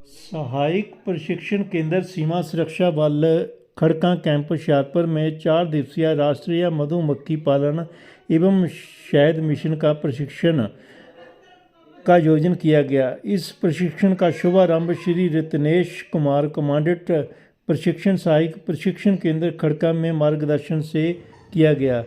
सहायक प्रशिक्षण केंद्र सीमा सुरक्षा बल खड़का कैंप हुशियारपुर में 4 दिवसीय राष्ट्रीय मधुमक्खी पालन एवं शहद मिशन का प्रशिक्षण का आयोजन किया गया। इस प्रशिक्षण का शुभारंभ श्री रत्नेश कुमार, कमांडेंट प्रशिक्षण सहायक प्रशिक्षण केंद्र खड़का में मार्गदर्शन से किया गया।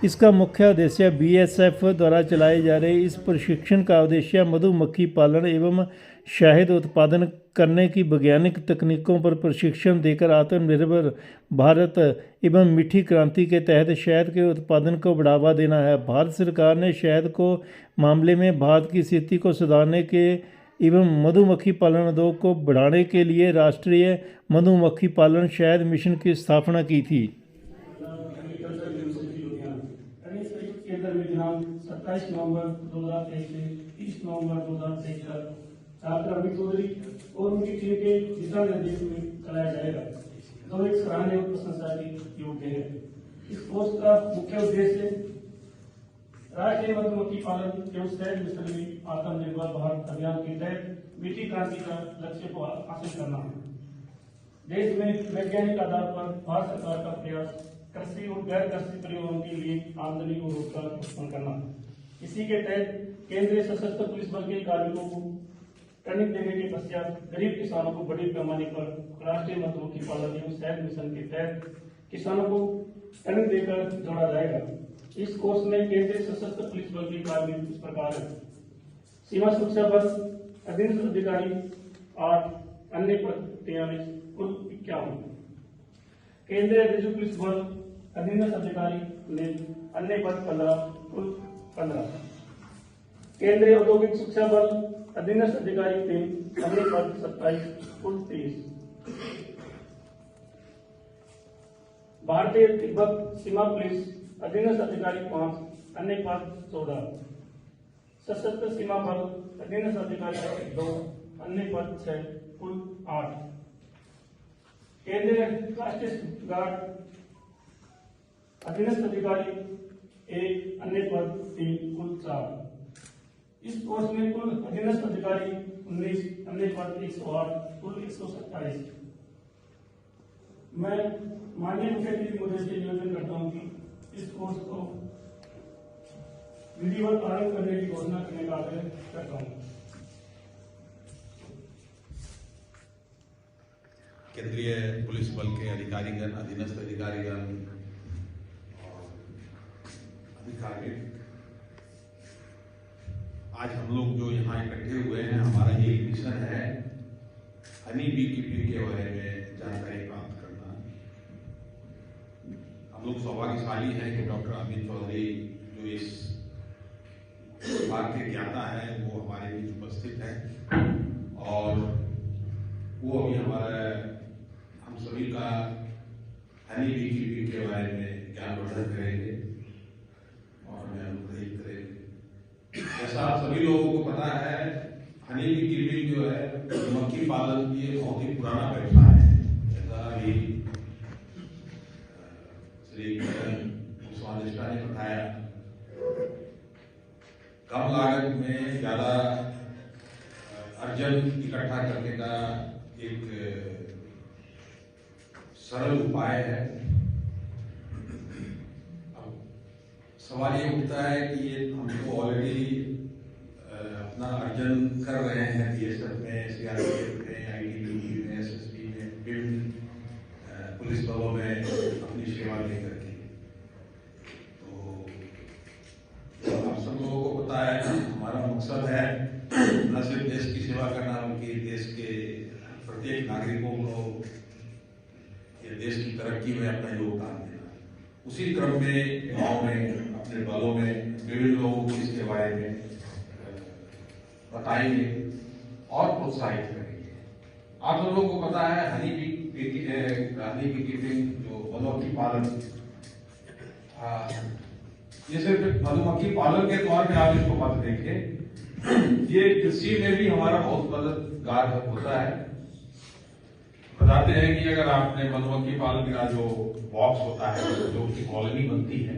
इसका मुख्य उद्देश्य बीएसएफ द्वारा चलाए जा रहे इस प्रशिक्षण का उद्देश्य मधुमक्खी पालन एवं शहद उत्पादन करने की वैज्ञानिक तकनीकों पर प्रशिक्षण देकर आत्मनिर्भर भारत एवं मीठी क्रांति के तहत शहद के उत्पादन को बढ़ावा देना है। भारत सरकार ने शहद को मामले में भारत की स्थिति को सुधारने के एवं मधुमक्खी पालन उद्योग को बढ़ाने के लिए राष्ट्रीय मधुमक्खी पालन शहद मिशन की स्थापना की थी। केंद्र में दिनांक 27 नवंबर 2023 से 30 नवंबर 2023 तक छात्र अमित चौधरी और उनकी टीम के दिशा निर्देश में चलाया जाएगा, जो एक सराहनीय और प्रशंसा के योग्य है। इस कोर्स का मुख्य उद्देश्य राष्ट्रीय मधुमक्खी पालन एवं शहद मिशन में आत्मनिर्भर भारत अभियान के तहत मीठी क्रांति का लक्ष्य को हासिल करना है। देश में वैज्ञानिक आधार पर भारत सरकार का प्रयास कृषि और गैर कृषि परिवहन के लिए आमदनी और रोजगार उत्पन्न करना। इसी के तहत केंद्रीय सशस्त्र पुलिस बल के कार्मिकों को ट्रेनिंग देने के पश्चात गरीब किसानों को बड़े पैमाने पर राष्ट्रीय मधुमक्खी पालन एवं शहद मिशन के तहत किसानों को ट्रेनिंग देकर जोड़ा जाएगा। इस कोर्स में केंद्रीय सशस्त्र पुलिस बल के कार्मिक इस प्रकार है: सीमा सुरक्षा बल अधीनस्थ अधिकारी 8, अन्य पद 43, कुल 51। केंद्रीय रिजर्व पुलिस बल अधीनस्थ अधिकारी ने अन्य पद 15, कुल 15। केंद्रीय औद्योगिक शिक्षा बल अधीनस्थ अधिकारी 3, अन्य पद 27, कुल 30। भारतीय तिब्बत सीमा पुलिस अधीनस्थ अधिकारी 5, अन्य पद 14। सशस्त्र सीमा बल अधीनस्थ अधिकारी 2, अन्य पद 6, कुल 8। केंद्रीय राष्ट्रीय गार्ड अधीनस्थ अधिकारी 1, अन्य पद 3, कुल 4। इस कोर्स में कुल अधीनस्थ अधिकारी 19, अन्य पद 108, कुल 127। मैं माननीय मुख्य महोदय से निवेदन करता हूं कि इस कोर्स को विधिवत आरंभ करने की घोषणा करने का आग्रह करता हूं। केंद्रीय पुलिस बल के अधिकारीगण, अधीनस्थ अधिकारीगण और अधिकारी, आज हम लोग जो यहाँ इकट्ठे हुए हैं, हमारा ये मिशन है हनी बी कीपिंग के बारे में जानकारी प्राप्त करना। हम लोग सौभाग्यशाली हैं कि डॉक्टर अमित चौधरी जो इस विभाग के ज्ञाता है वो हमारे बीच उपस्थित हैं और वो अभी हमारा हम सभी का हनी बी कीपिंग के बारे में ज्ञानवर्धन करेंगे और हमें अनुग्रहित करेंगे। जैसा आप सभी लोगों को पता है, हनी बी कीपिंग जो है मधुमक्खी पालन ये बहुत ही पुराना व्यवसाय है। जैसा अभी श्री स्वादिष्टा ने बताया, कम लागत में ज्यादा अर्जन इकट्ठा करने का एक सरल उपाय है। अब सवाल ये उठता है कि ये हम तो ऑलरेडी अपना अर्जन कर रहे हैं बीएसएफ में, सीआरपीएफ में, आईटीबीपी में, एसएसबी में, विभिन्न पुलिस बलों में अपनी सेवा दे करके। तो आप सब लोगों को पता है हमारा मकसद है न सिर्फ देश की सेवा करना बल्कि देश के प्रत्येक नागरिकों को ये देश की तरक्की में अपना योगदान देना। उसी क्रम में गांव में अपने बलों में विभिन्न लोगों को इसके बारे में बताएंगे और प्रोत्साहित करेंगे। आप लोगों को पता है हनी बी कीपिंग जो मधुमक्खी पालन, ये सिर्फ मधुमक्खी पालन के तौर पे आप इसको मत देखिए, ये कृषि में भी हमारा बहुत मददगार होता है। बताते हैं कि अगर आपने मधुमक्खी पालन का जो बॉक्स होता है, जो उसकी कॉलोनी बनती है,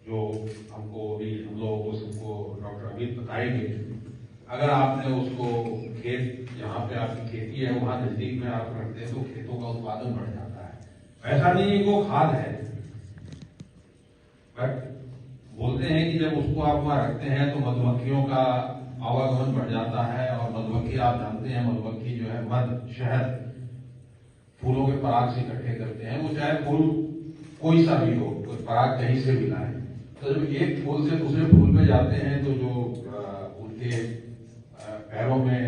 जो हमको भी हम लोगों को सबको डॉक्टर अमित बताएंगे, अगर आपने उसको खेत, जहाँ पे आपकी खेती है वहां नजदीक में आप रखते हैं तो खेतों का उत्पादन बढ़ जाता है। ऐसा नहीं है वो खाद है, बट बोलते हैं कि जब उसको आप वहां रखते हैं तो मधुमक्खियों का आवागमन बढ़ जाता है। और मधुमक्खी, आप जानते हैं, मधुमक्खी जो है मध, शहद फूलों के पराग से इकट्ठे करते हैं। वो चाहे फूल कोई सा भी हो, पराग कहीं से भी लाए, तो जब एक फूल से दूसरे फूल पे जाते हैं तो जो उनके पैरों में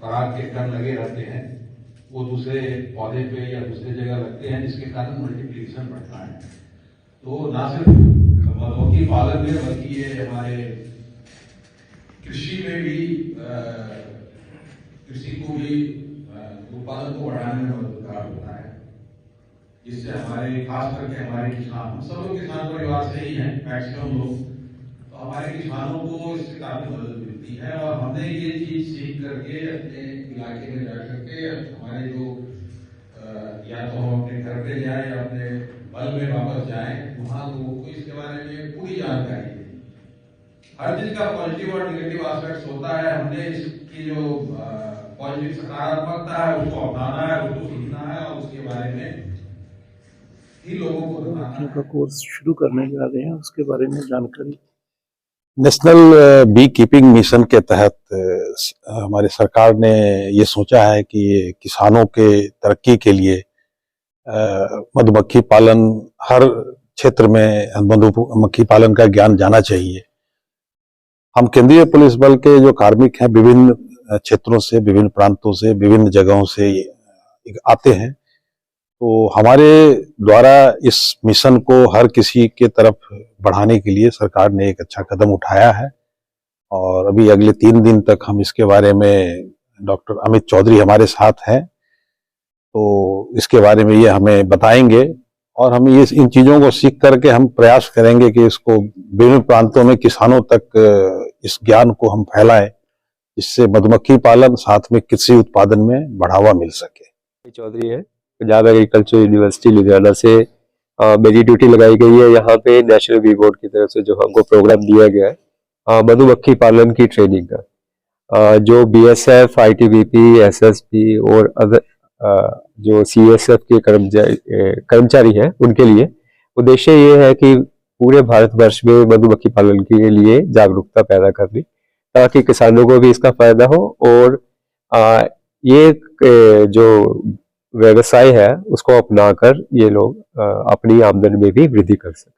पराग के कण लगे रहते हैं वो दूसरे पौधे पे या दूसरी जगह लगते हैं, जिसके कारण मल्टीप्लिकेशन बढ़ता है। तो ना सिर्फ मधुमक्खी पालन में बल्कि ये हमारे कृषि में भी, कृषि को भी, उत्पादन को बढ़ाने में मददगार होता है, जिससे हमारे, खास करके हमारे किसान, हम सब लोग किसान परिवार से ही हैं मैक्सिमम लोग, तो हमारे किसानों को इससे काफी मदद मिलती है। और हमने ये चीज सीख करके अपने इलाके में जा करके हमारे जो या तो हम अपने घर पे जाए या अपने बल में वापस जाए, वहां लोगों को इसके बारे में पूरी जानकारी है। हर चीज का पॉजिटिव और निगेटिव एस्पेक्ट्स होता है। हमने इसकी जो पॉजिटिव सकारात्मकता है उसको अपनाना है, उसको सीखना है और उसके बारे में ही लोगों को बताना बच्चों है। का कोर्स शुरू करने जा रहे हैं, उसके बारे में जानकारी। नेशनल बी कीपिंग मिशन के तहत हमारी सरकार ने ये सोचा है कि किसानों के तरक्की के लिए मधुमक्खी पालन, हर क्षेत्र में मधुमक्खी पालन का ज्ञान जाना चाहिए। हम केंद्रीय पुलिस बल के जो कार्मिक हैं, विभिन्न क्षेत्रों से, विभिन्न प्रांतों से, विभिन्न जगहों से आते हैं, तो हमारे द्वारा इस मिशन को हर किसी के तरफ बढ़ाने के लिए सरकार ने एक अच्छा कदम उठाया है। और अभी अगले 3 दिन तक हम इसके बारे में, डॉक्टर अमित चौधरी हमारे साथ हैं, तो इसके बारे में ये हमें बताएंगे। और हम ये इन चीजों को सीख करके हम प्रयास करेंगे कि इसको विभिन्न प्रांतों में किसानों तक इस ज्ञान को हम फैलाएं, जिससे मधुमक्खी पालन साथ में कृषि उत्पादन में बढ़ावा मिल सके। चौधरी है, पंजाब एग्रीकल्चर यूनिवर्सिटी लुधियाना से मेरी ड्यूटी लगाई गई है। यहाँ पे नेशनल बी बोर्ड की तरफ से जो हमको प्रोग्राम दिया गया है मधुमक्खी पालन की ट्रेनिंग का, जो बीएसएफ, आईटीबीपी, एसएसपी और अदर जो सीएसएफ के कर्मचारी हैं उनके लिए उद्देश्य ये है कि पूरे भारतवर्ष में मधुमक्खी पालन के लिए जागरूकता पैदा करनी, ताकि किसानों को भी इसका फायदा हो और ये जो व्यवसाय है उसको अपनाकर ये लोग अपनी आमदनी में भी वृद्धि कर सकें।